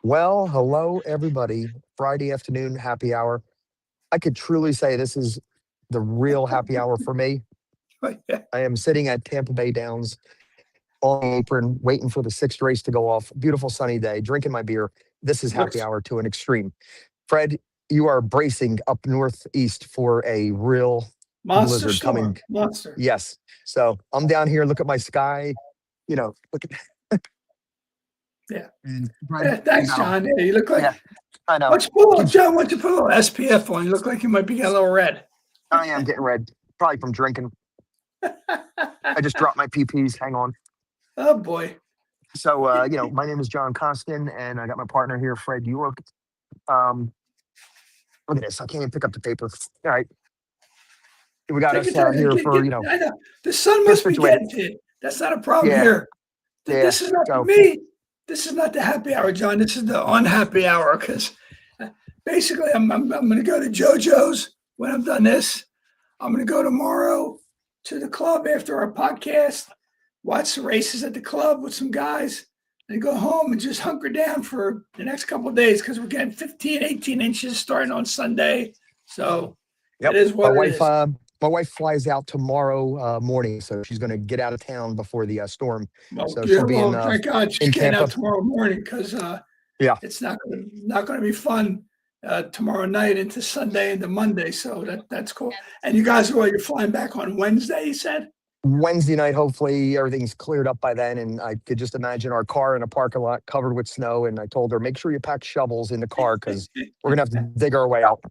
Well, hello, everybody. Friday afternoon happy hour. I could truly say this is the real happy hour for me. Yeah. I am sitting at Tampa Bay Downs on the apron, waiting for the sixth race to go off. Beautiful sunny day, drinking my beer. This is happy Looks hour to an extreme. Fred, you are bracing up northeast for a real monster blizzard storm. coming. Monster. Yes. So I'm down here, look at my sky, look at. Yeah. And Fred, Yeah, thanks, you know, John. Yeah, you look like. yeah, I Why know. don't you put a little, John? Why don't you put a little SPF on? You look like you might be getting a little red. I am getting red, probably from drinking. I just dropped my PPs. Hang on. Oh boy. So, my name is John Kostin, and I got my partner here, Fred York. Um, Look at this. I can't even pick up the paper. All right. We got Take us your time. here for, I know. The sun get must be situated. getting to you. That's not a problem Yeah. here. Yeah. This is not So, me. This is not the happy hour, John. This is the unhappy hour because basically I'm going to go to JoJo's when I'm done this. I'm going to go tomorrow to the club after our podcast, watch the races at the club with some guys, and go home and just hunker down for the next couple of days because we're getting 15, 18 inches starting on Sunday. So yep. it is what it is. My wife flies out tomorrow morning, so she's going to get out of town before the storm. Well, so she'll be in. Thank God she's getting Tampa out tomorrow morning because it's not going to be fun tomorrow night into Sunday into Monday. So that's cool. And you guys you're flying back on Wednesday, you said? Wednesday night, hopefully everything's cleared up by then. And I could just imagine our car in a parking lot covered with snow. And I told her, make sure you pack shovels in the car because we're going to have to dig our way out.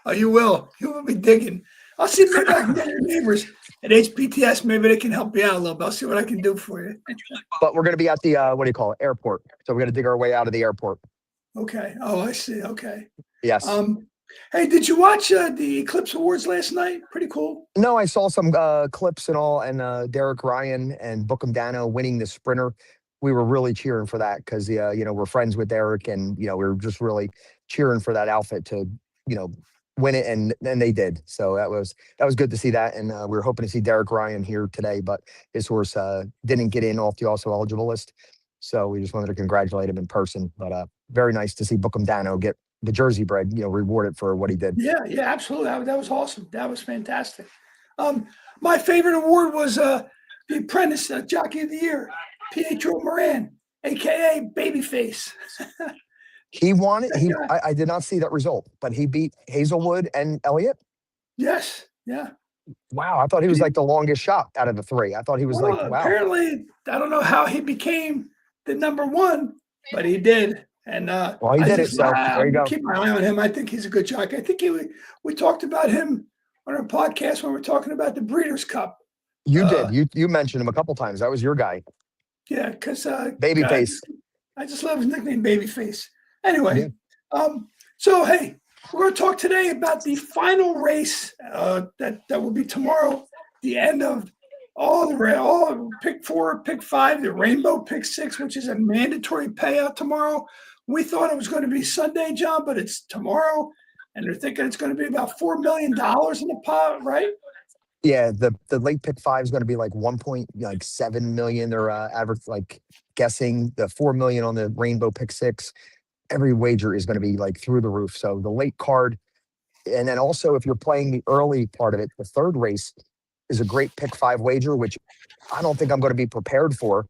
Oh, you will. You will be digging. I'll see maybe I can get your neighbors at HPTS. Maybe they can help you out a little bit. I'll see what I can do for you. But we're going to be at the, airport. So we're going to dig our way out of the airport. Okay. Oh, I see. Okay. Yes. Hey, did you watch the Eclipse Awards last night? Pretty cool. No, I saw some clips and all, and Derek Ryan and Bookham Dano winning the sprinter. We were really cheering for that because, we're friends with Derek, and, we were just really cheering for that outfit to, win it, and they did. So that was good to see that, and we were hoping to see Derek Ryan here today, but his horse didn't get in off the also eligible list. So we just wanted to congratulate him in person. But very nice to see Bookham Dano get the Jersey bred, rewarded for what he did. Yeah, absolutely. That was awesome. That was fantastic. My favorite award was the Apprentice Jockey of the Year, Pietro Moran, aka Babyface. He won it. I did not see that result, but he beat Hazelwood and Elliott. Yes. Yeah. Wow. I thought he was like the longest shot out of the three. I thought he was wow. Apparently, I don't know how he became the number one, but he did. And he did it. So there you go. Keep my eye on him. I think he's a good jockey. I think we talked about him on our podcast when we were talking about the Breeders' Cup. You did. You mentioned him a couple times. That was your guy. Yeah, because Babyface. I just love his nickname, Babyface. Anyway, so hey, we're going to talk today about the final race that will be tomorrow. The end of all pick 4, pick 5, the Rainbow pick 6, which is a mandatory payout tomorrow. We thought it was going to be Sunday, John, but it's tomorrow, and they're thinking it's going to be about $4 million in the pot, right? Yeah, the late pick 5 is going to be like 1.7 million. They're average, guessing the 4 million on the Rainbow pick 6. Every wager is going to be like through the roof. So the late card, and then also if you're playing the early part of it, the third race is a great pick 5 wager, which I don't think I'm going to be prepared for.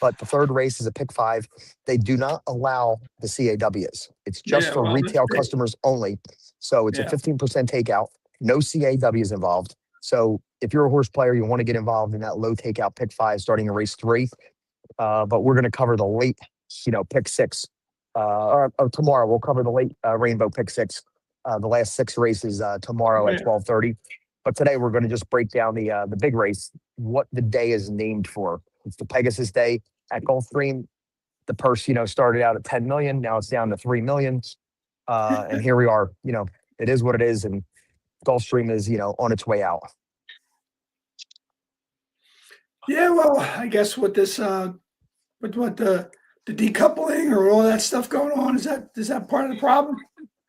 But the third race is a pick 5. They do not allow the CAWs. It's just for retail customers only. So it's a 15% takeout, no CAWs involved. So if you're a horse player, you want to get involved in that low takeout pick 5 starting in race 3. But we're going to cover the late, pick 6. Or tomorrow we'll cover the late Rainbow pick 6. The last 6 races tomorrow at 12:30. But today we're going to just break down the big race, what the day is named for. It's the Pegasus Day at Gulfstream. The purse, started out at 10 million. Now it's down to 3 million. And here we are. It is what it is. And Gulfstream is, on its way out. Yeah, well, I guess with this, with what the decoupling or all that stuff going on, is that part of the problem?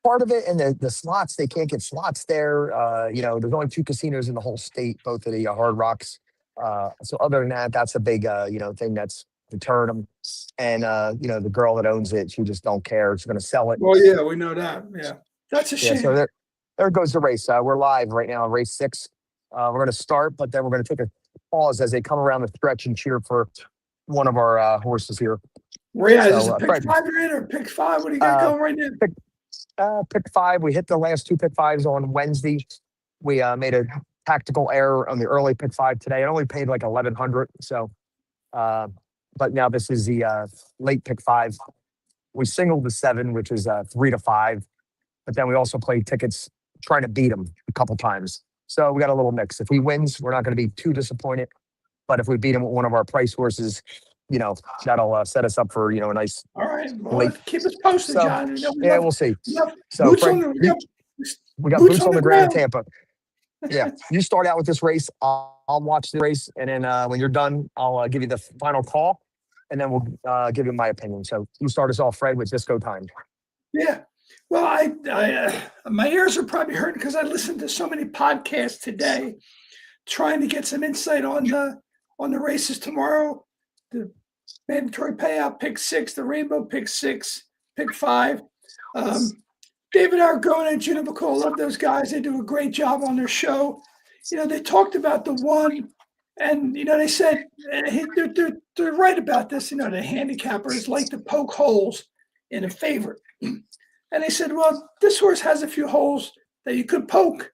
Part of it, and the slots, they can't get slots there. There's only 2 casinos in the whole state, both of the Hard Rocks. So other than that, that's a big, thing that's to turn them. And, the girl that owns it, she just don't care. She's going to sell it. Well, yeah, we know that. Yeah. That's a Yeah, shame. so there goes the race. We're live right now on race 6. We're going to start, but then we're going to take a pause as they come around the stretch and cheer for one of our horses here. Is it pick 5 you're in or pick 5? What do you got going right now? Pick 5. We hit the last 2 pick 5s on Wednesday. We made a tactical error on the early pick 5 today. It only paid like 1,100. So, but now this is the late pick 5. We singled the 7, which is 3 to 5. But then we also played tickets trying to beat him a couple times. So we got a little mix. If he wins, we're not going to be too disappointed. But if we beat him with one of our price horses, that'll set us up for, a nice. All right. Well, keep us posted, John. We'll see. So we got boots on the ground in Tampa. Yeah. You start out with this race. I'll watch the race. And then when you're done, I'll give you the final call. And then we'll give you my opinion. So you start us off, Fred, with Disco Time. Yeah. Well, I my ears are probably hurting because I listened to so many podcasts today, trying to get some insight on the races tomorrow. The mandatory payout pick 6, the rainbow pick 6, pick 5. David Argona and Gina McCall, love those guys. They do a great job on their show. They talked about the one, and they said they're right about this. The handicappers like to poke holes in a favorite. And they said, well, this horse has a few holes that you could poke,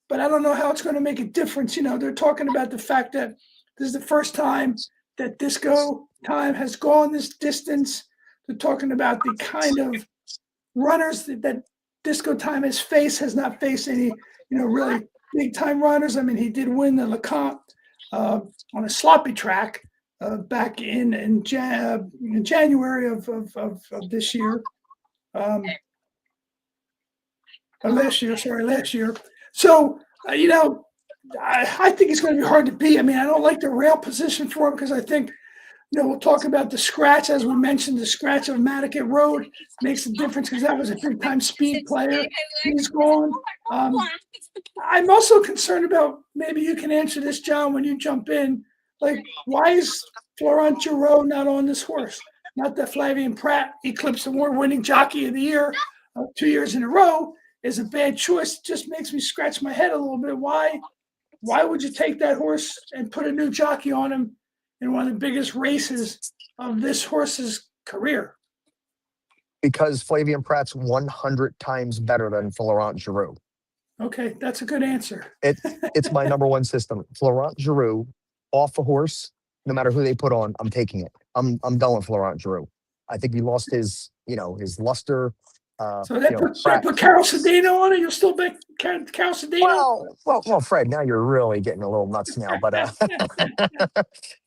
but I don't know how it's going to make a difference. They're talking about the fact that this is the first time that Disco Time has gone this distance. They're talking about the kind of runners that Disco Time has not faced any, really big time runners. I mean, he did win the LeCompte on a sloppy track back in January of this year. Last year. So, I think it's going to be hard to beat. I mean, I don't like the rail position for him because I think, we'll talk about the scratch. As we mentioned, the scratch of Matticat Road makes a difference because that was a big-time speed player. He's gone. I'm also concerned about, maybe you can answer this, John, when you jump in. Like, why is Florent Geroux not on this horse? Not that Flavien Prat, eclipsed award-winning jockey of the year 2 years in a row, is a bad choice. It just makes me scratch my head a little bit. Why would you take that horse and put a new jockey on him in one of the biggest races of this horse's career? Because Flavien Prat's 100 times better than Florent Geroux. Okay, that's a good answer. It's my number one system. Florent Geroux, off a horse, no matter who they put on, I'm taking it. I'm done with Florent Geroux. I think he lost his luster. So they put Carol Cedeno on it. You'll still pick Carol Cedeno? Well, Fred. Now you're really getting a little nuts now. But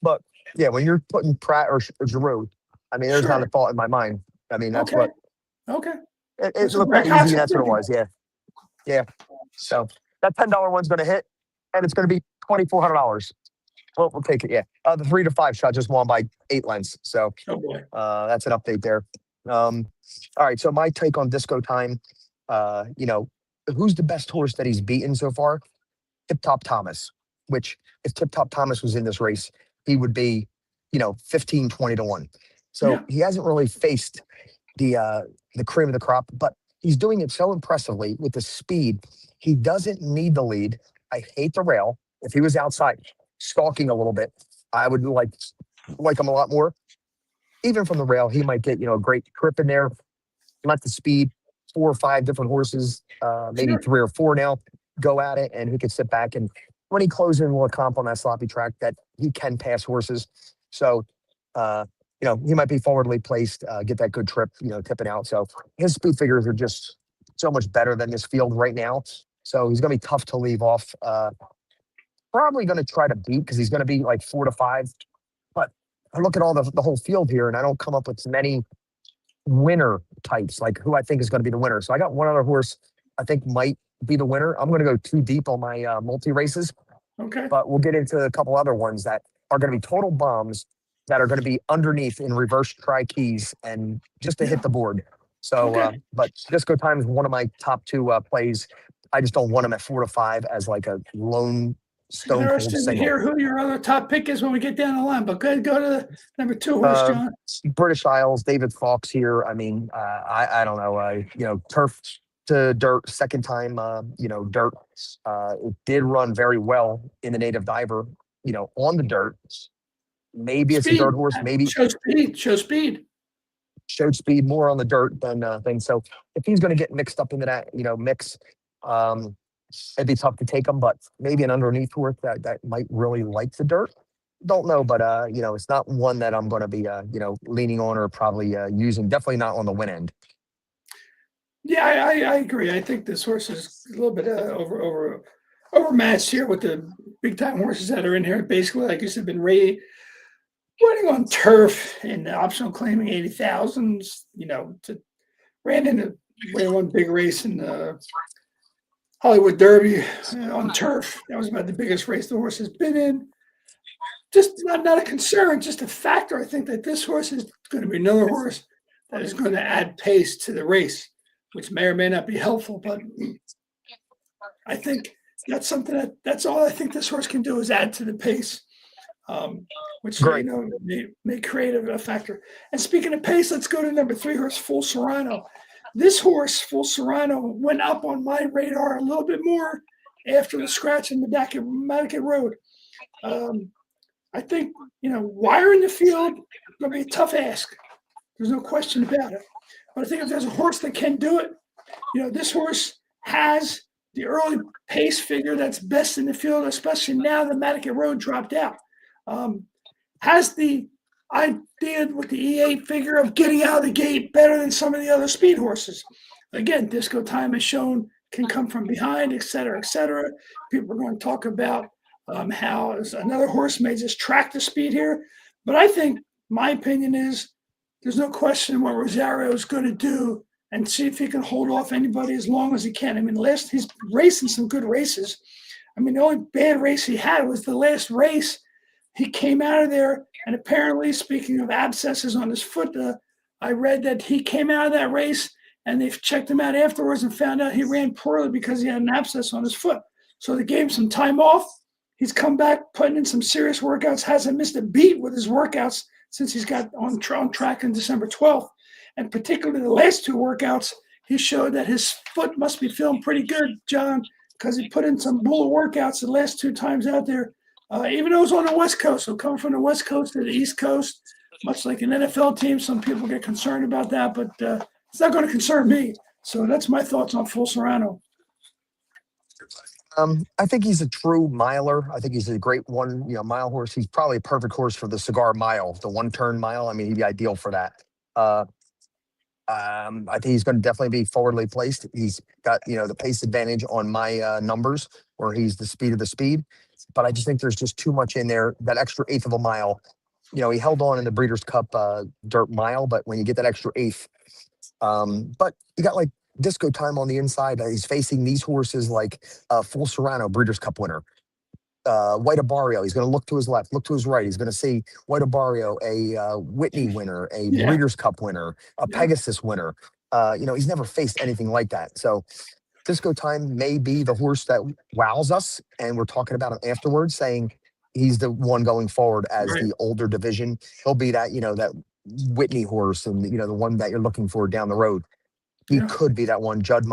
but yeah, when you're putting Pratt or Giroux, I mean, there's not a thought in my mind. I mean, that's what. Okay. It looked easy. That's what it was. Yeah. So that $10 one's going to hit, and it's going to be $2,400. Well, we'll take it. Yeah. The 3 to 5 shot just won by 8 lengths. So that's an update there. All right, so my take on Disco Time, who's the best horse that he's beaten so far? Tip Top Thomas, which if Tip Top Thomas was in this race, he would be, 15, 20 to 1. So he hasn't really faced the cream of the crop, but he's doing it so impressively with the speed. He doesn't need the lead. I hate the rail. If he was outside stalking a little bit, I would like him a lot more. Even from the rail, he might get, a great trip in there. Let the speed, 4 or 5 different horses, maybe 3 or 4 now, go at it, and he can sit back. And when he closes in LeCompte on that sloppy track, that he can pass horses. So, he might be forwardly placed, get that good trip, tipping out. So his speed figures are just so much better than this field right now. So he's going to be tough to leave off. Probably going to try to beat because he's going to be like 4 to 5. But I look at all the whole field here, and I don't come up with many winner types, like who I think is going to be the winner. So I got one other horse I think might be the winner. I'm going to go too deep on my multi races. Okay. But we'll get into a couple other ones that are going to be total bombs that are going to be underneath in reverse tri keys and just to hit the board. So, but Disco Time is one of my top 2 plays. I just don't want him at 4 to 5 as like a lone stone cold Interesting to single. hear who your other top pick is when we get down the line. But go to the number 2 horse, John. British Isles, David Fox here. I mean, I don't know. Turf to dirt, second time, dirt. It did run very well in the native diver, on the dirt. Maybe it's a dirt horse. Maybe show speed. Showed speed more on the dirt than things. So if he's going to get mixed up into that, mix, it'd be tough to take him. But maybe an underneath horse that might really like the dirt. Don't know, but it's not one that I'm going to be leaning on or probably using. Definitely not on the win end. Yeah, I agree. I think this horse is a little bit overmatched here with the big time horses that are in here. Basically, like you said, been running on turf and the optional claiming 80,000. Ran one big race in the Hollywood Derby on turf. That was about the biggest race the horse has been in. Just not a concern, just a factor. I think that this horse is going to be another horse that is going to add pace to the race, which may or may not be helpful. But I think that's something that's all I think this horse can do is add to the pace, which may create a factor. And speaking of pace, let's go to number 3 horse, Full Serrano. This horse, Full Serrano, went up on my radar a little bit more after the scratch in Connecticut Road. I think, wiring the field is going to be a tough ask. There's no question about it. But I think if there's a horse that can do it, this horse has the early pace figure that's best in the field, especially now that Connecticut Road dropped out. Has the idea with the E8 figure of getting out of the gate better than some of the other speed horses. Again, Disco Time has shown can come from behind, et cetera, et cetera. People are going to talk about how another horse may just track the speed here. But I think my opinion is there's no question what Rosario is going to do and see if he can hold off anybody as long as he can. I mean, he's racing some good races. I mean, the only bad race he had was the last race. He came out of there, and apparently, speaking of abscesses on his foot, I read that he came out of that race, and they checked him out afterwards and found out he ran poorly because he had an abscess on his foot. So they gave him some time off. He's come back, putting in some serious workouts, hasn't missed a beat with his workouts since he's got on track on December 12th. And particularly the last 2 workouts, he showed that his foot must be feeling pretty good, John, because he put in some bull workouts the last 2 times out there. Even though it was on the West Coast, so coming from the West Coast to the East Coast, much like an NFL team, some people get concerned about that, but it's not going to concern me. So that's my thoughts on Full Serrano. I think he's a true miler. I think he's a great mile horse. He's probably a perfect horse for the cigar mile, the 1-turn mile. I mean, he'd be ideal for that. I think he's going to definitely be forwardly placed. He's got, the pace advantage on my numbers where he's the speed of the speed. But I just think there's just too much in there. That extra 1/8 of a mile, he held on in the Breeders' Cup dirt mile, but when you get that extra 1/8, but you got like Disco Time on the inside. He's facing these horses like Full Serrano, Breeders' Cup winner. White Barrio, he's going to look to his left, look to his right. He's going to see White Barrio, a Whitney winner, a Breeders' Cup winner, a Pegasus winner. He's never faced anything like that. So Disco Time may be the horse that wows us, and we're talking about him afterwards, saying he's the one going forward as the older division. He'll be that, that Whitney horse and, the one that you're looking for down the road. He could be that one. Judd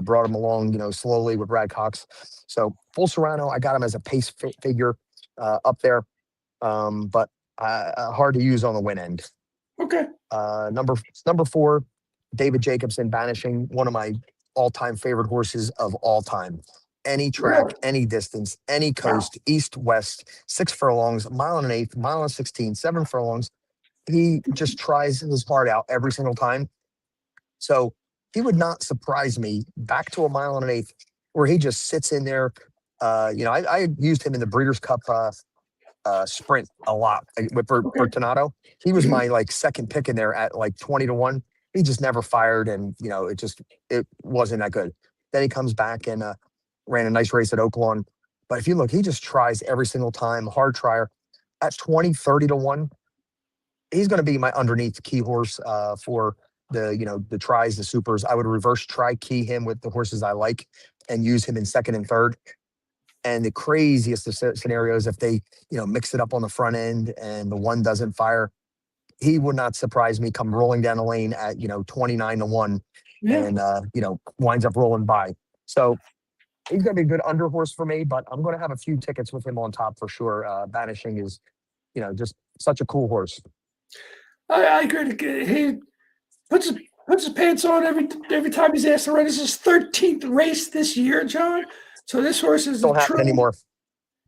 brought him along, slowly with Brad Cox. So Full Serrano, I got him as a pace figure up there, but hard to use on the win end. Okay. Number 4, David Jacobson, Banishing, one of my all-time favorite horses of all time. Any track, any distance, any coast, east, west, 6 furlongs, 1.125 miles, 1.16, 7 furlongs. He just tries his heart out every single time. So he would not surprise me back to 1.125 where he just sits in there. I used him in the Breeders' Cup sprint a lot for Tornado. He was my second pick in there at 20-1. He just never fired, and it wasn't that good. Then he comes back and ran a nice race at Oaklawn. But if you look, he just tries every single time, hard trier. At 20-30-1, he's going to be my underneath key horse for the tries, the supers. I would reverse try key him with the horses I like and use him in second and third. And the craziest of scenarios, if they, mix it up on the front end and the one doesn't fire, he would not surprise me come rolling down the lane at, 29-1 and, winds up rolling by. So he's going to be a good under horse for me, but I'm going to have a few tickets with him on top for sure. Banishing is, just such a cool horse. I agree. He puts his pants on every time he's asked to run. This is his 13th race this year, John. So this horse is Don't happen anymore.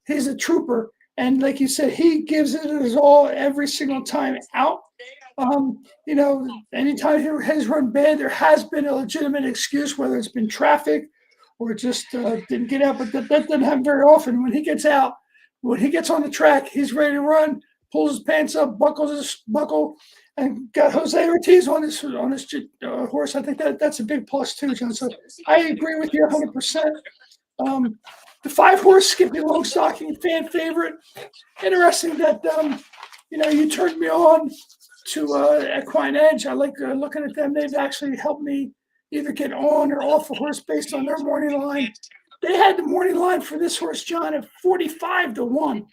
He's a trooper, and like you said, he gives it his all every single time out. Anytime he has run bad, there has been a legitimate excuse, whether it's been traffic or just didn't get out. But that doesn't happen very often. When he gets out, when he gets on the track, he's ready to run. Pulls his pants up, buckles his buckle, and got Jose Ortiz on this horse. I think that's a big plus too, John. So I agree with you 100%. The 5-horse Skippy Longstocking, fan favorite. Interesting that you turned me on to Equine Edge. I like looking at them. They've actually helped me either get on or off a horse based on their morning line. They had the morning line for this horse, John, at 45-1.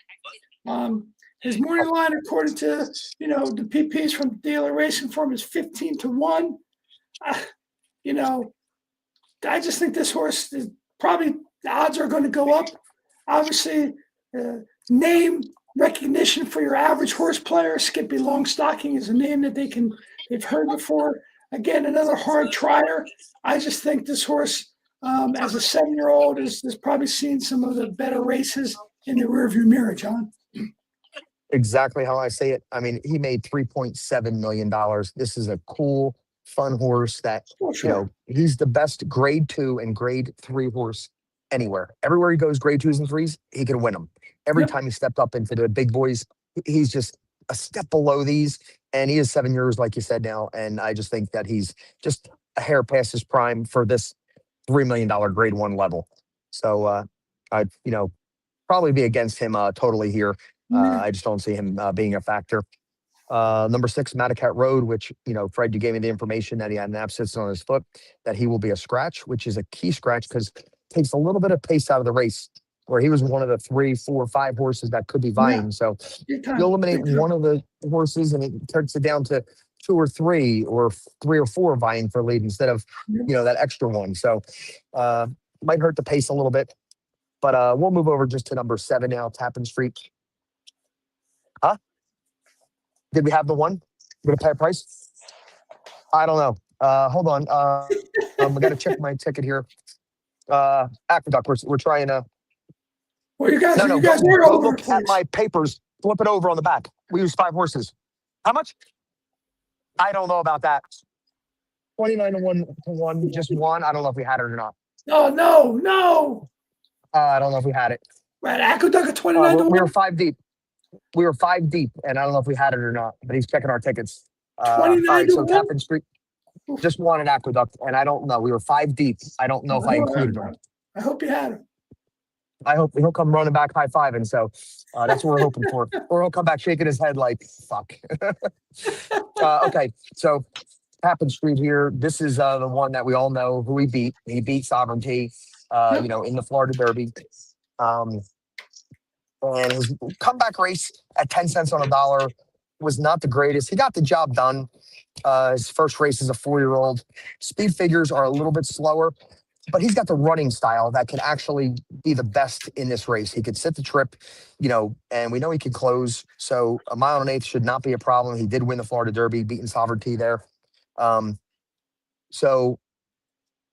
His morning line, according to the PPs from Dealer Racing Form, is 15-1. I just think this horse is probably the odds are going to go up. Obviously, name recognition for your average horse player. Skippy Longstocking is a name that they've heard before. Again, another hard trier. I just think this horse, as a 7-year-old, has probably seen some of the better races in the rearview mirror, John. Exactly how I say it. I mean, he made $3.7 million. This is a cool, fun horse that, he's the best grade 2 and grade 3 horse anywhere. Everywhere he goes, grade 2s and 3s, he can win them. Every time he stepped up into the big boys, he's just a step below these. And he is 7 years, like you said now. And I just think that he's just a hair past his prime for this $3 million grade 1 level. So I'd, probably be against him totally here. I just don't see him being a factor. Number 6, Madacat Road, which, Fred, you gave me the information that he had an abscess on his foot, that he will be a scratch, which is a key scratch because it takes a little bit of pace out of the race, where he was one of the 3, 4, 5 horses that could be vying. So you eliminate one of the horses and it turns it down to 2 or 3 or 3 or 4 vying for lead instead of, that extra one. So might hurt the pace a little bit. But we'll move over just to number 7 now, Tappan Street. Huh? Did we have the one? We're going to pay a price? I don't know. Hold on. We got to check my ticket here. Aqueduct, we're trying to. Well, you guys, go look at my papers. Flip it over on the back. We use 5 horses. How much? I don't know about that. 29-1, just one. I don't know if we had it or not. No. I don't know if we had it. Right, Aqueduct at 29-1. We were 5 deep. And I don't know if we had it or not. But he's checking our tickets. 29-1. All right, so Tappan Street, just one at Aqueduct, and I don't know. We were 5 deep. I don't know if I included them. I hope you had him. I hope he'll come running back high-fiving. So that's what we're hoping for. Or he'll come back shaking his head like, fuck. Okay, so Tappan Street here. This is the one that we all know who he beat. He beat Sovereignty, in the Florida Derby. And his comeback race at 10 cents on a dollar was not the greatest. He got the job done. His first race as a 4-year-old. Speed figures are a little bit slower, but he's got the running style that can actually be the best in this race. He could sit the trip, and we know he can close. So a 1 1/8 should not be a problem. He did win the Florida Derby, beating Sovereignty there. So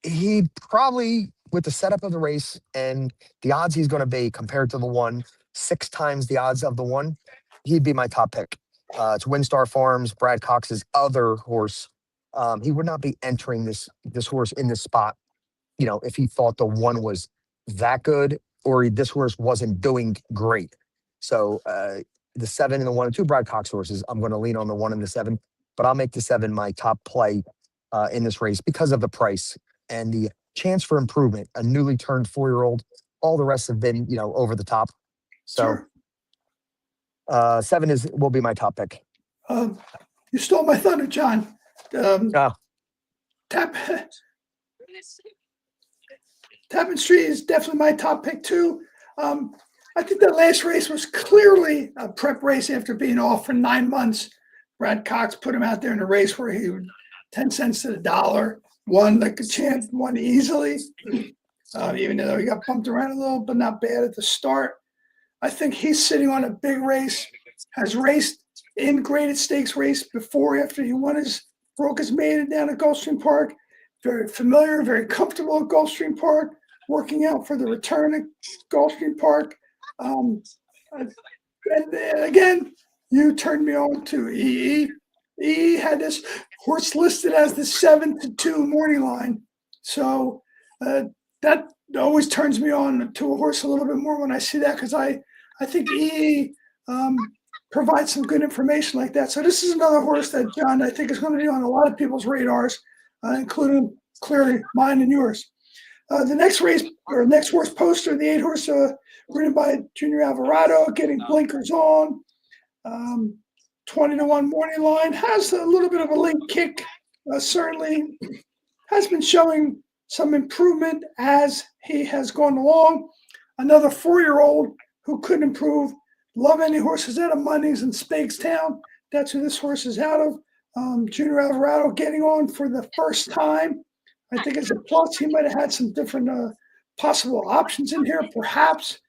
he probably, with the setup of the race and the odds he's going to be compared to the one, 6 times the odds of the one, he'd be my top pick. It's Windstar Farms, Brad Cox's other horse. He would not be entering this horse in this spot, if he thought the one was that good or this horse wasn't doing great. So the 7 and the 1 and 2 Brad Cox horses, I'm going to lean on the 1 and the 7, but I'll make the 7 my top play in this race because of the price and the chance for improvement. A newly turned 4-year-old. All the rest have been, over the top. So 7 will be my top pick. You stole my thunder, John. Tappan Street is definitely my top pick too. I think that last race was clearly a prep race after being off for 9 months. Brad Cox put him out there in a race where he would 10 cents to the dollar, won like a champ, won easily, even though he got bumped around a little, but not bad at the start. I think he's sitting on a big race, has raced in graded stakes race before, after he broke his maiden down at Gulfstream Park. Very familiar, very comfortable at Gulfstream Park, working out for the return at Gulfstream Park. And again, you turned me on to EE. EE had this horse listed as the 7-2 morning line. So that always turns me on to a horse a little bit more when I see that, because I think EE provides some good information like that. So this is another horse that, John, I think is going to be on a lot of people's radars, including clearly mine and yours. The next race, or next horse poster, the 8 horse ridden by Junior Alvarado, getting blinkers on. 20-1 morning line, has a little bit of a late kick, certainly has been showing some improvement as he has gone along. Another 4-year-old who could improve. Love any horses out of Money's and Spakestown. That's who this horse is out of. Junior Alvarado getting on for the first time. I think it's a plus. He might have had some different possible options in here, perhaps.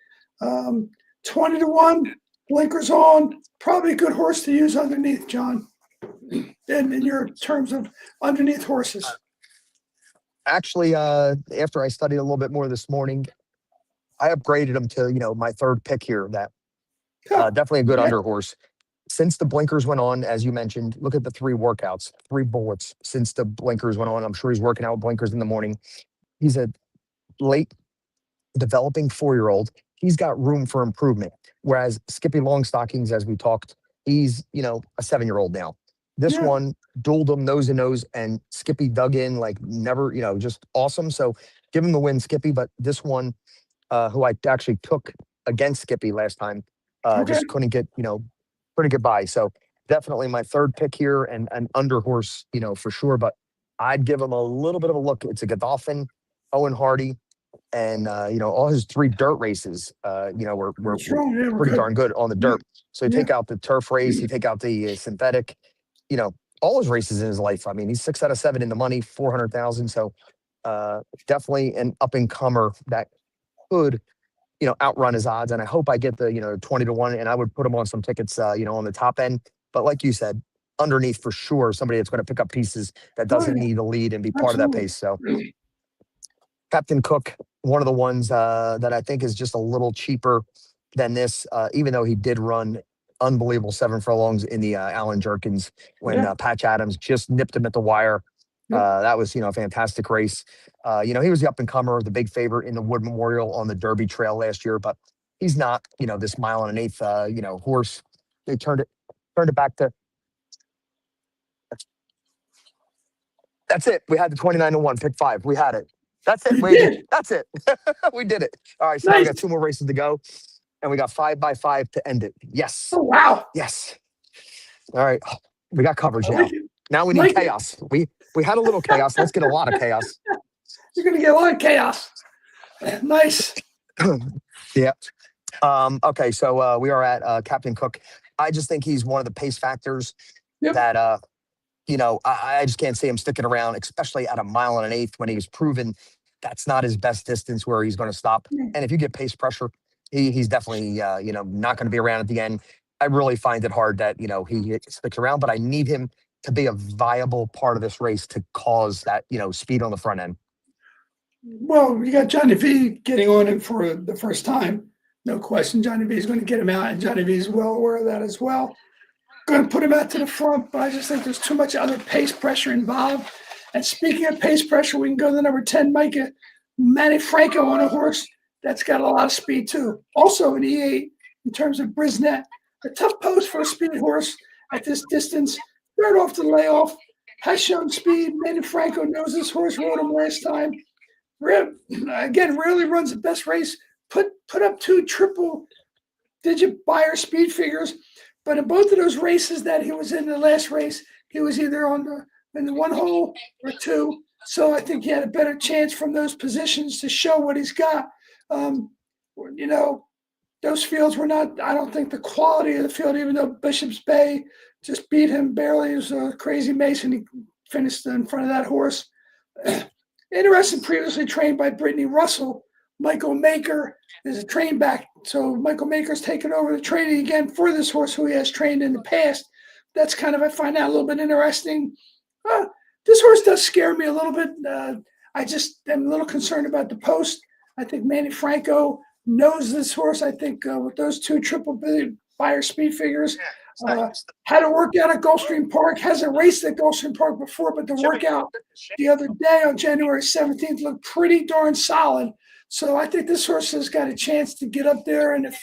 20-1, blinkers on. Probably a good horse to use underneath, John, in your terms of underneath horses. Actually, after I studied a little bit more this morning, I upgraded him to, my third pick here. That definitely a good under horse. Since the blinkers went on, as you mentioned, look at the 3 workouts, 3 bullets since the blinkers went on. I'm sure he's working out with blinkers in the morning. He's a late developing 4-year-old. He's got room for improvement. Whereas Skippy Longstockings, as we talked, he's, a 7-year-old now. This one dueled him nose to nose, and Skippy dug in like never, just awesome. So give him the win, Skippy. But this one, who I actually took against Skippy last time, just couldn't get by. So definitely my third pick here, and an under horse, for sure. But I'd give him a little bit of a look. It's a Godolphin, Owen Hardy, and all his 3 dirt races, were pretty darn good on the dirt. So you take out the turf race, you take out the synthetic, all his races in his life. I mean, he's 6 out of 7 in the money, 400,000. So definitely an up and comer that could, outrun his odds. And I hope I get the 20-1, and I would put him on some tickets, on the top end. But like you said, underneath for sure, somebody that's going to pick up pieces that doesn't need the lead and be part of that pace. So Captain Cook, one of the ones that I think is just a little cheaper than this, even though he did run unbelievable 7 furlongs in the Alan Jerkins when Patch Adams just nipped him at the wire. That was, a fantastic race. He was the up and comer, the big favorite in the Wood Memorial on the Derby Trail last year, but he's not, this 1 1/8, horse. They turned it back to. That's it. We had the 29-1, pick 5. We had it. That's it. That's it. We did it. All right. So now we got 2 more races to go, and we got 5 by 5 to end it. Yes. Oh, wow. Yes. All right. We got coverage now. Now we need chaos. We had a little chaos. Let's get a lot of chaos. You're going to get a lot of chaos. Nice. Yeah. Okay. So we are at Captain Cook. I just think he's one of the pace factors that, I just can't see him sticking around, especially at a 1 1/8 when he's proven that's not his best distance where he's going to stop. And if you get pace pressure, he's definitely, not going to be around at the end. I really find it hard that, he sticks around, but I need him to be a viable part of this race to cause that, speed on the front end. Well, you got Johnny V getting on him for the first time. No question. Johnny V is going to get him out, and Johnny V is well aware of that as well. Going to put him out to the front, but I just think there's too much other pace pressure involved. And speaking of pace pressure, we can go to the number 10, Manny Franco, on a horse that's got a lot of speed too. Also an E8 in terms of BRISnet. A tough post for a speed horse at this distance. Third off the layoff, has shown speed. Manny Franco knows this horse, rode him last time. Again, rarely runs the best race. Put up 2 triple-digit buyer speed figures. But in both of those races that he was in the last race, he was either in the 1 hole or 2. So I think he had a better chance from those positions to show what he's got. you know, those fields were not, I don't think the quality of the field, even though Bishop's Bay just beat him barely. It was a crazy Mason. He finished in front of that horse. Interesting, previously trained by Brittany Russell. Michael Maker is a train back. So Michael Maker's taken over the training again for this horse who he has trained in the past. That's kind of, I find that a little bit interesting. This horse does scare me a little bit. I just am a little concerned about the post. I think Manny Franco knows this horse. I think with those two triple buyer speed figures, had a workout at Gulfstream Park, hasn't raced at Gulfstream Park before, but the workout the other day on January 17th looked pretty darn solid. So I think this horse has got a chance to get up there, and if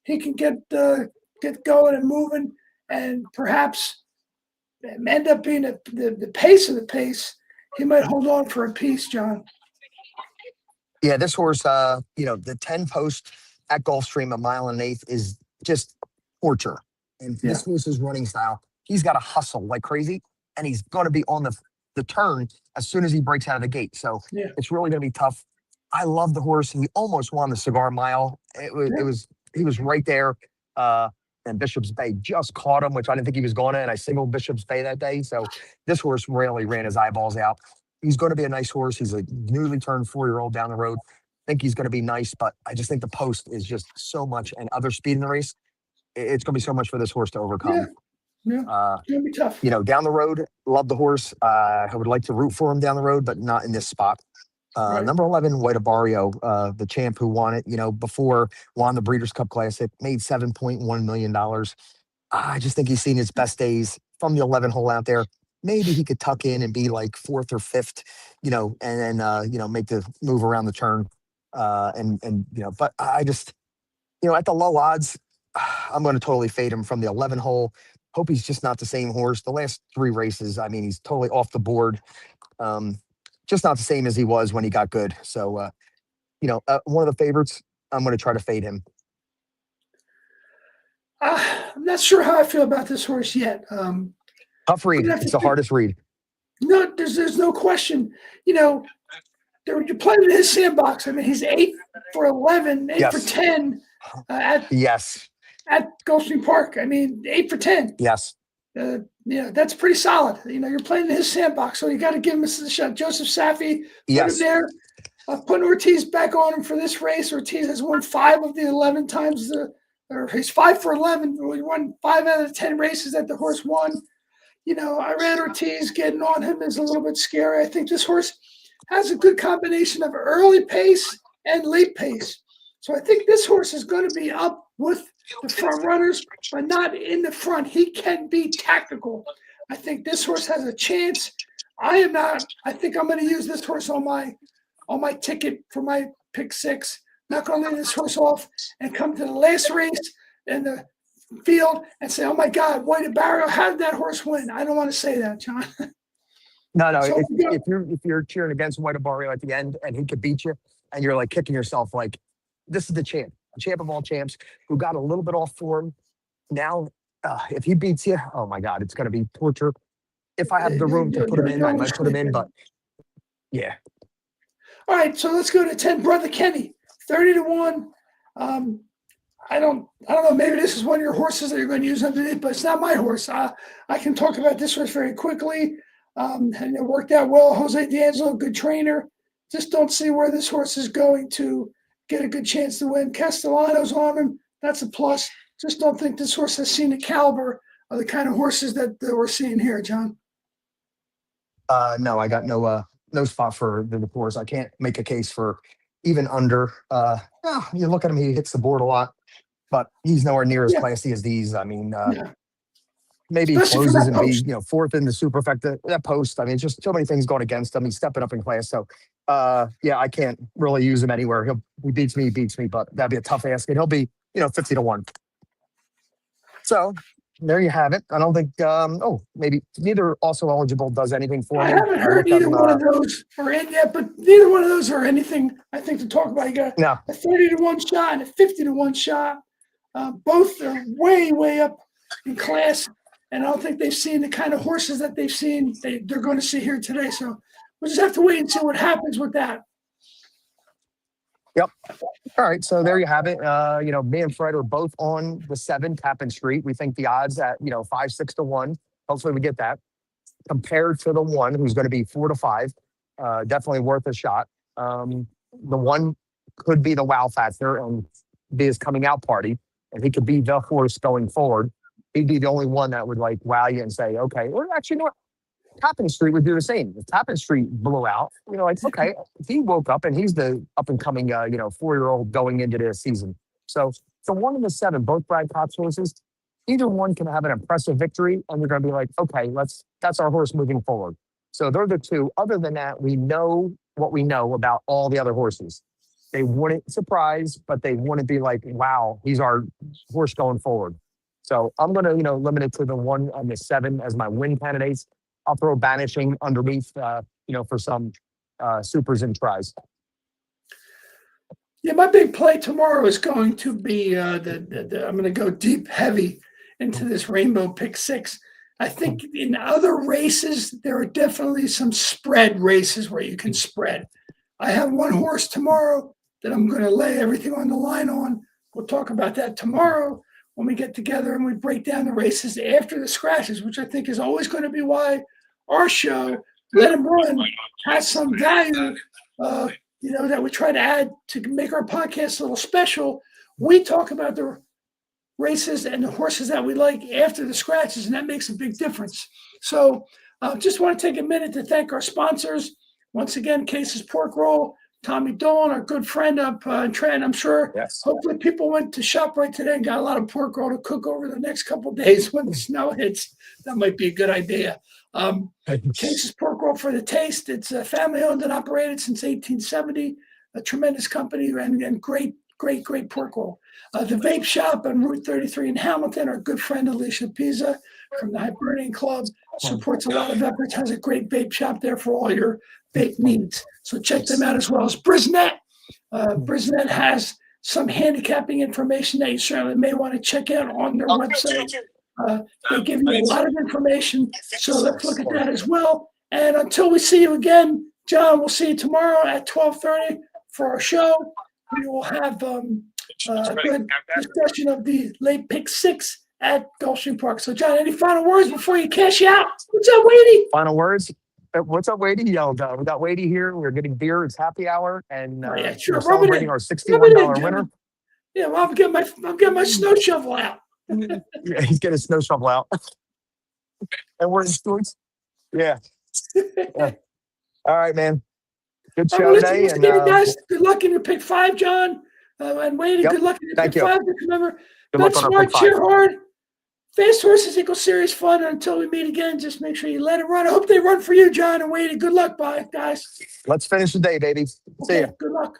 he can get going and moving, and perhaps end up being the pace of the pace, he might hold on for a piece, John. Yeah, this horse, the 10 post at Gulfstream, 1.125 miles is just torture. And this horse's running style, he's got to hustle like crazy, and he's going to be on the turn as soon as he breaks out of the gate. So it's really going to be tough. I love the horse. He almost won the Cigar Mile. He was right there. And Bishop's Bay just caught him, which I didn't think he was going to, and I singled Bishop's Bay that day. So this horse really ran his eyeballs out. He's going to be a nice horse. He's a newly turned 4-year-old down the road. I think he's going to be nice, but I just think the post is just so much, and other speed in the race. It's going to be so much for this horse to overcome. It's going to be tough. Down the road, love the horse. I would like to root for him down the road, but not in this spot. Number 11, White Barrio, the champ who won it, before won the Breeders' Cup Classic, made $7.1 million. I just think he's seen his best days from the 11 hole out there. Maybe he could tuck in and be like 4th or 5th, and then, make the move around the turn. But I just, at the low odds, I'm going to totally fade him from the 11 hole. Hope he's just not the same horse. The last 3 races, I mean, he's totally off the board. Just not the same as he was when he got good. So, one of the favorites, I'm going to try to fade him. I'm not sure how I feel about this horse yet. Tough read. It's the hardest read. No, there's no question. You're playing in his sandbox. I mean, he's 8 for 11, 8 for 10 at Gulfstream Park. I mean, 8 for 10. Yes. That's pretty solid. You're playing in his sandbox, so you got to give him a shot. Joseph Safi, put him there. Putting Ortiz back on him for this race. Ortiz has won 5 of the 11 times. He's 5 for 11. He won 5 out of the 10 races that the horse won. I read Ortiz getting on him is a little bit scary. I think this horse has a good combination of early pace and late pace. So I think this horse is going to be up with the front runners, but not in the front. He can be tactical. I think this horse has a chance. I think I'm going to use this horse on my ticket for my pick 6. Not going to leave this horse off and come to the last race in the field and say, oh my God, White Barrio, how did that horse win? I don't want to say that, John. No. So if you're cheering against White Barrio at the end and he could beat you, and you're like kicking yourself, like, this is the champ of all champs who got a little bit off form. Now, if he beats you, oh my God, it's going to be torture. If I have the room to put him in, I might put him in, but yeah. All right, so let's go to 10, Brother Kenny, 30-1. I don't know. Maybe this is one of your horses that you're going to use underneath, but it's not my horse. I can talk about this horse very quickly, and it worked out well. Jose D'Angelo, good trainer. Just don't see where this horse is going to get a good chance to win. Castellano's on him. That's a plus. Just don't think this horse has seen the caliber of the kind of horses that we're seeing here, John. No, I got no spot for the horse. I can't make a case for even under. You look at him, he hits the board a lot, but he's nowhere near as classy as these. I mean, maybe he closes and be 4th in the superfecta. That post, I mean, just so many things going against him. He's stepping up in class. So, I can't really use him anywhere. He beats me, but that'd be a tough ask. And he'll be, 50-1. So there you have it. I don't think, maybe neither also eligible does anything for me. I haven't heard either one of those are in yet, but neither one of those are anything, I think, to talk about. You got a 30-1 shot and a 50-1 shot. Both are way, way up in class. And I don't think they've seen the kind of horses that they've seen, they're going to see here today. So we'll just have to wait and see what happens with that. Yep. All right. So there you have it. Me and Fred are both on the 7 Tappan Street. We think the odds at 5-6 to 1. Hopefully we get that compared to the 1 who's going to be 4-5. Definitely worth a shot. The 1 could be the wow factor and be his coming out party, and he could be the horse going forward. He'd be the only one that would like wow you and say, okay, or actually, you know what? Tappan Street would do the same. If Tappan Street blew out, okay, if he woke up and he's the up and coming, 4-year-old going into the season. So the 1 and the 7, both Brad Cox horses, either one can have an impressive victory, and we're going to be like, okay, that's our horse moving forward. So they're the 2. Other than that, we know what we know about all the other horses. They wouldn't surprise, but they wouldn't be like, wow, he's our horse going forward. So I'm going to, limit it to the 1 and the 7 as my win candidates. I'll throw Banishing underneath, for some supers and tries. Yeah, my big play tomorrow is going to be I'm going to go deep, heavy into this Rainbow Pick 6. I think in other races, there are definitely some spread races where you can spread. I have 1 horse tomorrow that I'm going to lay everything on the line on. We'll talk about that tomorrow when we get together and we break down the races after the scratches, which I think is always going to be why our show, Let Him Run, has some value, that we try to add to make our podcast a little special. We talk about the races and the horses that we like after the scratches, and that makes a big difference. So just want to take a minute to thank our sponsors. Once again, Case's Pork Roll, Tommy Dolan, our good friend up in Trenton. I'm sure hopefully people went to ShopRite today and got a lot of pork roll to cook over the next couple of days when the snow hits. That might be a good idea. Case's Pork Roll for the taste. It's family owned and operated since 1870. A tremendous company and great pork roll. The Vape Shop on Route 33 in Hamilton, our good friend Alicia Pisa from the Hibernian Club supports a lot of efforts, has a great vape shop there for all your vape needs. So check them out, as well as BRISnet. BRISnet has some handicapping information that you certainly may want to check out on their website. They give you a lot of information, so let's look at that as well. And until we see you again, John, we'll see you tomorrow at 12:30 for our show. We will have a good discussion of the late pick 6 at Gulfstream Park. So, John, any final words before you cash out? What's up, Wadey? Final words? What's up, Wadey? We got Wadey here. We're getting beer. It's happy hour, and yeah, sure. we're celebrating our $61 winner. Yeah, well, I'm getting my snow shovel out. Yeah, he's getting a snow shovel out, and we're in shorts. Yeah. All right, man. Good show today. And guys, good luck in your pick 5, John. And Wadey, good luck in your pick 5. Remember, bet smart, cheer hard. Fast horses equal serious fun. And until we meet again, just make sure you let it run. I hope they run for you, John and Wadey. Good luck, bye, guys. Let's finish the day, baby. See ya. Good luck.